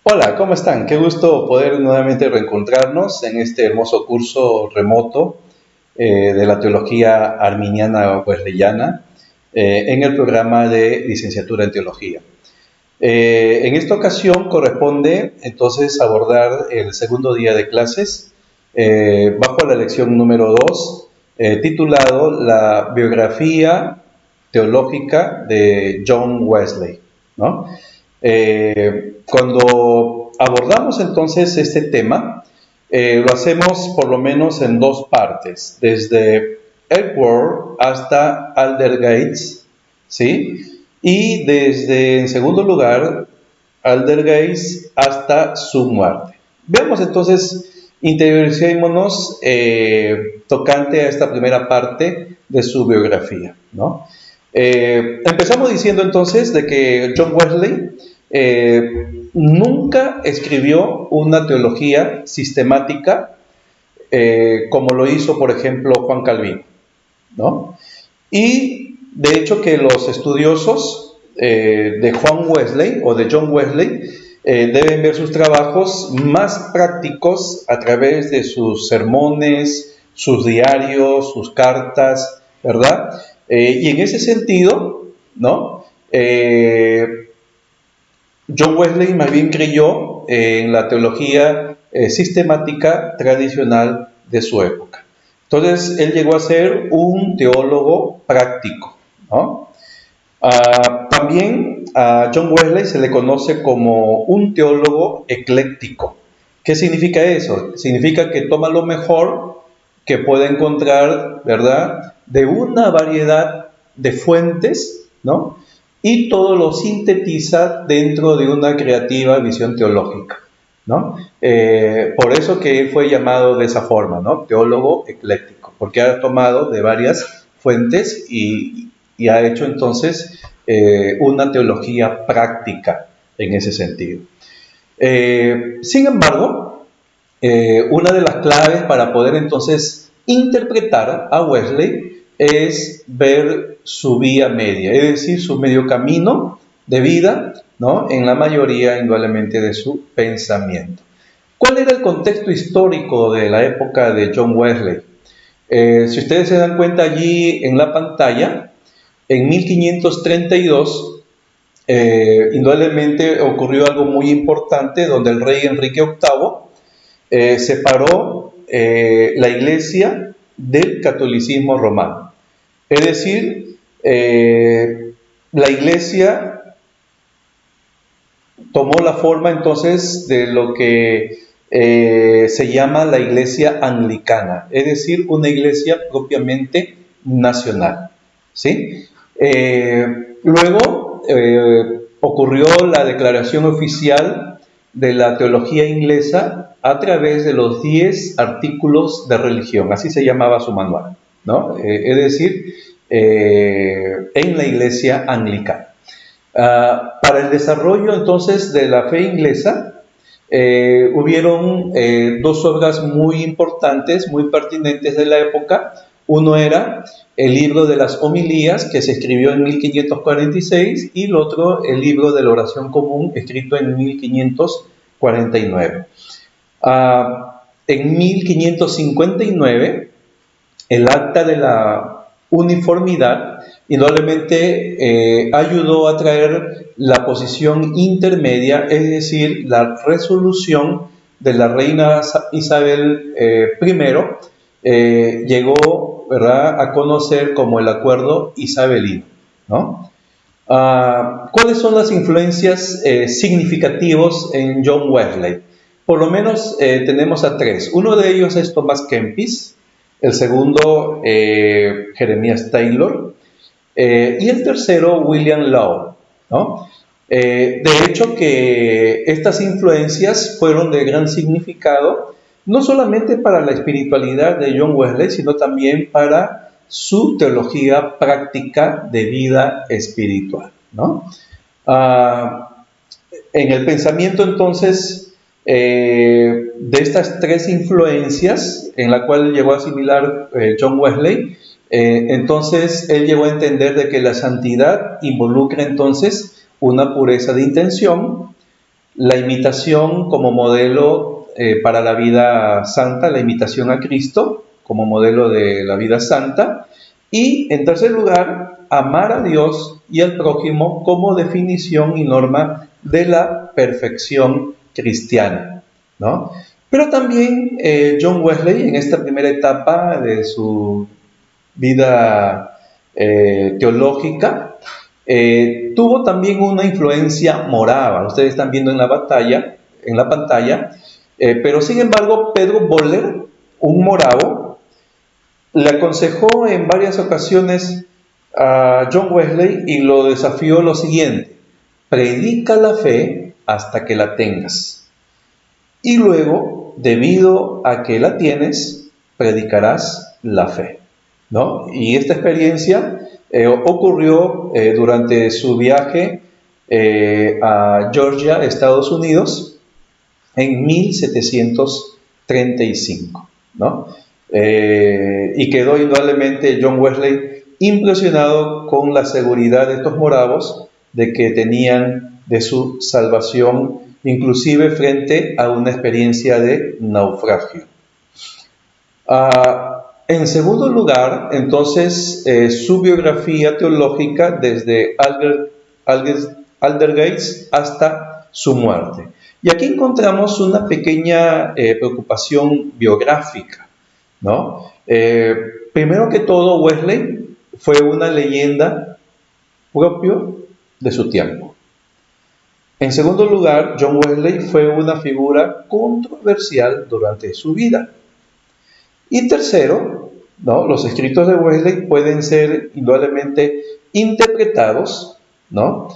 Hola, ¿cómo están? Qué gusto poder nuevamente reencontrarnos en este hermoso curso remoto de la teología arminiana wesleyana en el programa de licenciatura en teología. En esta ocasión corresponde entonces abordar el segundo día de clases bajo la lección número 2, titulado La biografía teológica de John Wesley, ¿no? Cuando abordamos entonces este tema, lo hacemos por lo menos en dos partes, desde Edward hasta Aldersgate, ¿sí? Y desde, en segundo lugar, Aldersgate hasta su muerte. Veamos entonces, interioricémonos tocante a esta primera parte de su biografía, ¿no? Empezamos diciendo entonces de que John Wesley nunca escribió una teología sistemática como lo hizo, por ejemplo, Juan Calvino, ¿no? Y de hecho que los estudiosos de Juan Wesley o de John Wesley deben ver sus trabajos más prácticos a través de sus sermones, sus diarios, sus cartas, ¿verdad? Y en ese sentido, ¿no? John Wesley más bien creyó en la teología sistemática tradicional de su época. Entonces, él llegó a ser un teólogo práctico, ¿no? También a John Wesley se le conoce como un teólogo ecléctico. ¿Qué significa eso? Significa que toma lo mejor que puede encontrar, ¿verdad?, de una variedad de fuentes, ¿no?, y todo lo sintetiza dentro de una creativa visión teológica, ¿no? Por eso que él fue llamado de esa forma, ¿no?, teólogo ecléctico, porque ha tomado de varias fuentes y ha hecho entonces una teología práctica en ese sentido. Sin embargo, una de las claves para poder entonces interpretar a Wesley es ver su vía media, es decir, su medio camino de vida, ¿no?, en la mayoría, indudablemente, de su pensamiento. ¿Cuál era el contexto histórico de la época de John Wesley? Si ustedes se dan cuenta allí en la pantalla, en 1532, indudablemente ocurrió algo muy importante donde el rey Enrique VIII separó la iglesia del catolicismo romano. Es decir, la iglesia tomó la forma entonces de lo que se llama la iglesia anglicana, es decir, una iglesia propiamente nacional, ¿sí? Luego ocurrió la declaración oficial de la teología inglesa a través de los 10 artículos de religión, así se llamaba su manual, ¿no? Es decir, en la iglesia anglicana. Para el desarrollo entonces de la fe inglesa, hubieron dos obras muy importantes, muy pertinentes de la época. Uno era el libro de las homilías, que se escribió en 1546, y el otro, el libro de la oración común, escrito en 1549. En 1559, el acta de la uniformidad indudablemente ayudó a traer la posición intermedia, es decir, la resolución de la reina Isabel I, llegó, ¿verdad?, a conocer como el acuerdo isabelino, ¿no? ¿Cuáles son las influencias significativas en John Wesley? Por lo menos tenemos a tres. Uno de ellos es Thomas Kempis, el segundo Jeremías Taylor, y el tercero William Law, ¿no? De hecho que estas influencias fueron de gran significado, no solamente para la espiritualidad de John Wesley, sino también para su teología práctica de vida espiritual, ¿no? En el pensamiento entonces de estas tres influencias en la cual llegó a asimilar John Wesley, entonces él llegó a entender de que la santidad involucra entonces una pureza de intención, la imitación como modelo para la vida santa, la imitación a Cristo como modelo de la vida santa, y en tercer lugar, amar a Dios y al prójimo como definición y norma de la perfección cristiana, ¿no? Pero también John Wesley, en esta primera etapa de su vida teológica, tuvo también una influencia morava. Ustedes están viendo en la pantalla, pero sin embargo, Pedro Boller, un moravo, le aconsejó en varias ocasiones a John Wesley y lo desafió lo siguiente: predica la fe hasta que la tengas. Y luego, debido a que la tienes, predicarás la fe, ¿no? Y esta experiencia ocurrió durante su viaje a Georgia, Estados Unidos, en 1735, ¿no? Y quedó indudablemente John Wesley impresionado con la seguridad de estos moravos de que tenían de su salvación, inclusive frente a una experiencia de naufragio. En segundo lugar, entonces, su biografía teológica desde Aldersgate hasta su muerte. Y aquí encontramos una pequeña preocupación biográfica, ¿no? Primero que todo, Wesley fue una leyenda propio de su tiempo. En segundo lugar, John Wesley fue una figura controversial durante su vida. Y tercero, ¿no? Los escritos de Wesley pueden ser indudablemente interpretados, ¿no?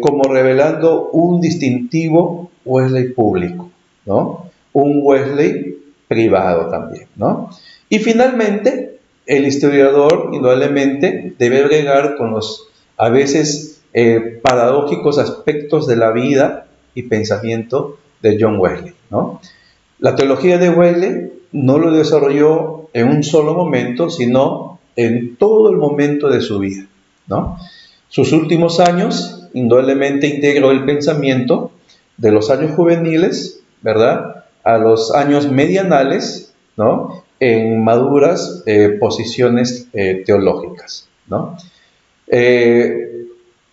Como revelando un distintivo Wesley público, ¿no? Un Wesley privado también, ¿no? Y finalmente, el historiador indudablemente debe bregar con los a veces paradójicos aspectos de la vida y pensamiento de John Wesley, ¿no? La teología de Wesley no lo desarrolló en un solo momento, sino en todo el momento de su vida, ¿no? Sus últimos años, indudablemente integró el pensamiento de los años juveniles, ¿verdad?, a los años medianales, ¿no?, en maduras posiciones teológicas, ¿no?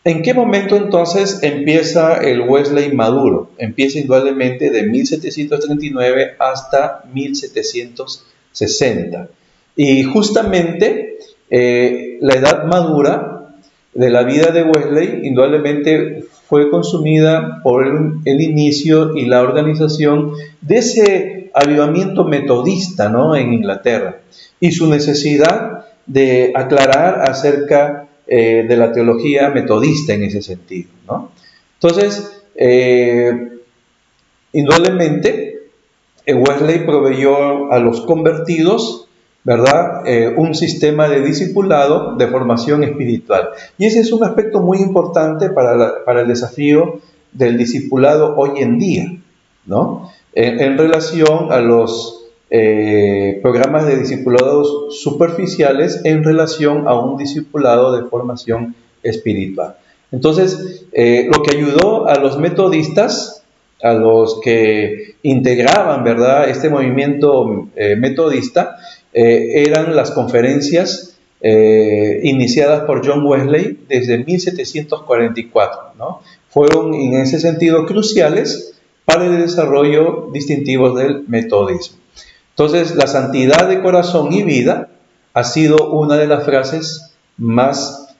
¿En qué momento entonces empieza el Wesley maduro? Empieza indudablemente de 1739 hasta 1760. Y justamente la edad madura de la vida de Wesley indudablemente fue consumida por el inicio y la organización de ese avivamiento metodista, ¿no?, en Inglaterra, y su necesidad de aclarar acerca de la teología metodista en ese sentido, ¿no? Entonces, indudablemente, Wesley proveyó a los convertidos, ¿verdad?, un sistema de discipulado, de formación espiritual. Y ese es un aspecto muy importante para el desafío del discipulado hoy en día, ¿no? En relación a los programas de discipulados superficiales en relación a un discipulado de formación espiritual. Entonces, lo que ayudó a los metodistas, a los que integraban, ¿verdad?, este movimiento metodista, eran las conferencias iniciadas por John Wesley desde 1744, ¿no? Fueron en ese sentido cruciales para el desarrollo distintivo del metodismo. Entonces, la santidad de corazón y vida ha sido una de las frases más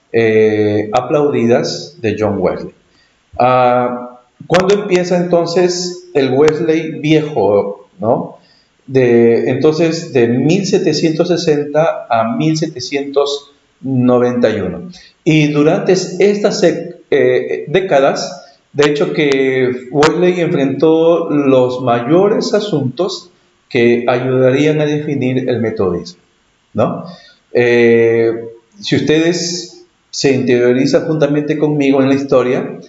aplaudidas de John Wesley. ¿Cuándo empieza entonces el Wesley viejo, ¿no? Entonces, de 1760 a 1791. Y durante estas décadas, de hecho que Wesley enfrentó los mayores asuntos que ayudarían a definir el metodismo, ¿no? Si ustedes se interiorizan juntamente conmigo en la historia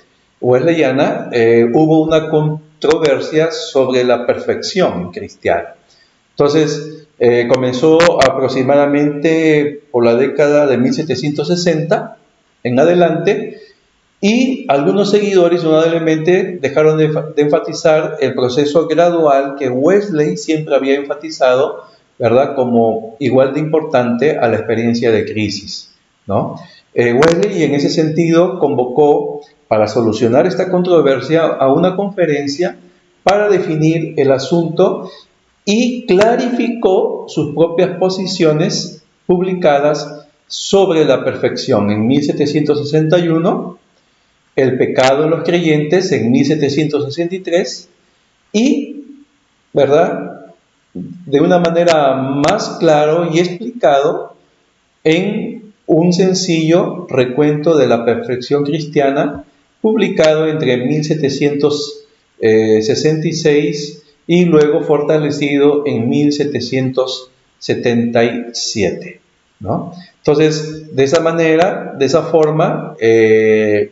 wesleyana, hubo una controversia sobre la perfección cristiana. Entonces, comenzó aproximadamente por la década de 1760 en adelante, Y algunos seguidores, indudablemente, dejaron de enfatizar el proceso gradual que Wesley siempre había enfatizado, ¿verdad?, como igual de importante a la experiencia de crisis, ¿no? Wesley, en ese sentido, convocó para solucionar esta controversia a una conferencia para definir el asunto y clarificó sus propias posiciones publicadas sobre la perfección en 1761, el pecado de los creyentes en 1763 y, ¿verdad?, de una manera más claro y explicado en un sencillo recuento de la perfección cristiana publicado entre 1766 y luego fortalecido en 1777, ¿no? Entonces, de esa manera, de esa forma,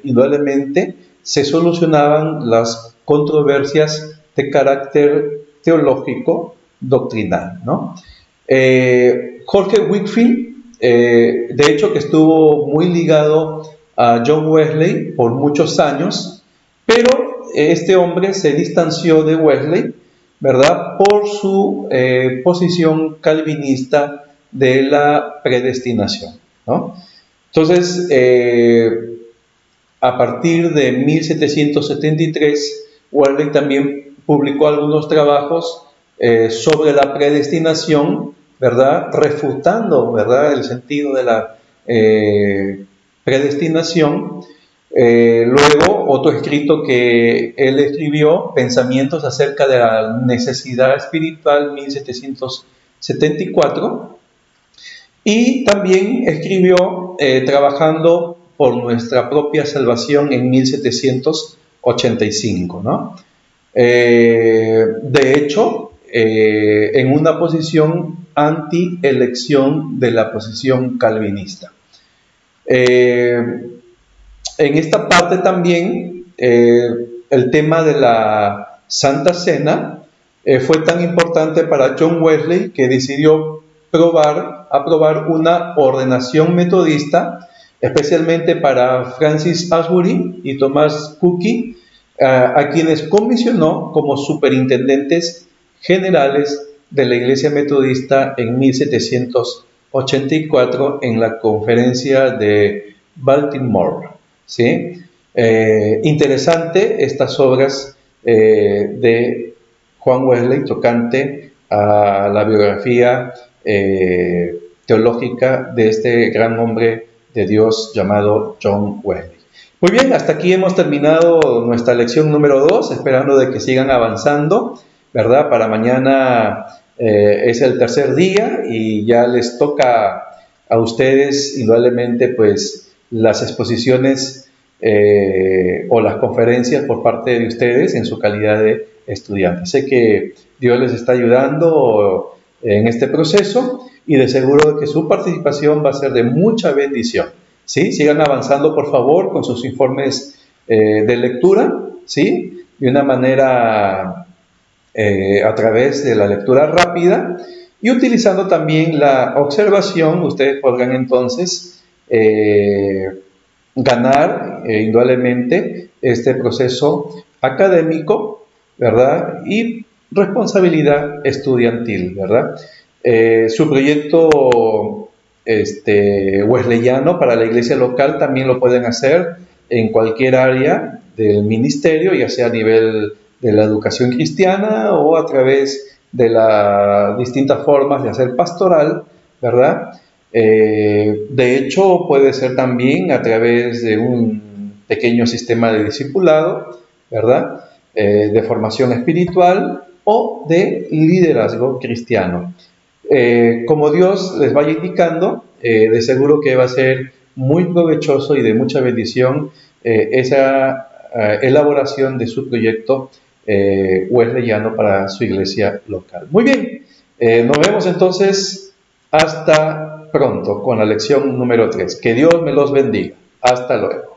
indudablemente se solucionaban las controversias de carácter teológico doctrinal, ¿no? Jorge Whitefield, de hecho, que estuvo muy ligado a John Wesley por muchos años, pero este hombre se distanció de Wesley, ¿verdad?, por su posición calvinista de la predestinación, ¿no? Entonces, a partir de 1773, Wesley también publicó algunos trabajos sobre la predestinación, ¿verdad?, refutando, ¿verdad?, el sentido de la predestinación. Luego, otro escrito que él escribió, Pensamientos acerca de la necesidad espiritual, 1774, y también escribió Trabajando por nuestra propia salvación en 1785, ¿no? De hecho, en una posición anti-elección de la posición calvinista. En esta parte también, el tema de la Santa Cena fue tan importante para John Wesley que decidió aprobar una ordenación metodista, especialmente para Francis Asbury y Thomas Cooke, a quienes comisionó como superintendentes generales de la Iglesia Metodista en 1784 en la conferencia de Baltimore, ¿sí? Interesante estas obras de Juan Wesley tocante a la biografía teológica de este gran hombre de Dios llamado John Wesley. Muy bien, hasta aquí hemos terminado nuestra lección número 2, esperando de que sigan avanzando, ¿verdad? Para mañana es el tercer día y ya les toca a ustedes, indudablemente, pues las exposiciones o las conferencias por parte de ustedes en su calidad de estudiantes. Sé que Dios les está ayudando en este proceso y de seguro que su participación va a ser de mucha bendición, ¿sí? Sigan avanzando, por favor, con sus informes de lectura, ¿sí? De una manera a través de la lectura rápida y utilizando también la observación. Ustedes podrán entonces ganar indudablemente este proceso académico, ¿verdad?, y responsabilidad estudiantil, ¿verdad? Su proyecto wesleyano para la iglesia local también lo pueden hacer en cualquier área del ministerio, ya sea a nivel de la educación cristiana o a través de las distintas formas de hacer pastoral, ¿verdad? De hecho, puede ser también a través de un pequeño sistema de discipulado, ¿verdad?, de formación espiritual o de liderazgo cristiano. Como Dios les vaya indicando, de seguro que va a ser muy provechoso y de mucha bendición esa elaboración de su proyecto wesleyano para su iglesia local. Muy bien, nos vemos entonces hasta pronto con la lección número 3. Que Dios me los bendiga. Hasta luego.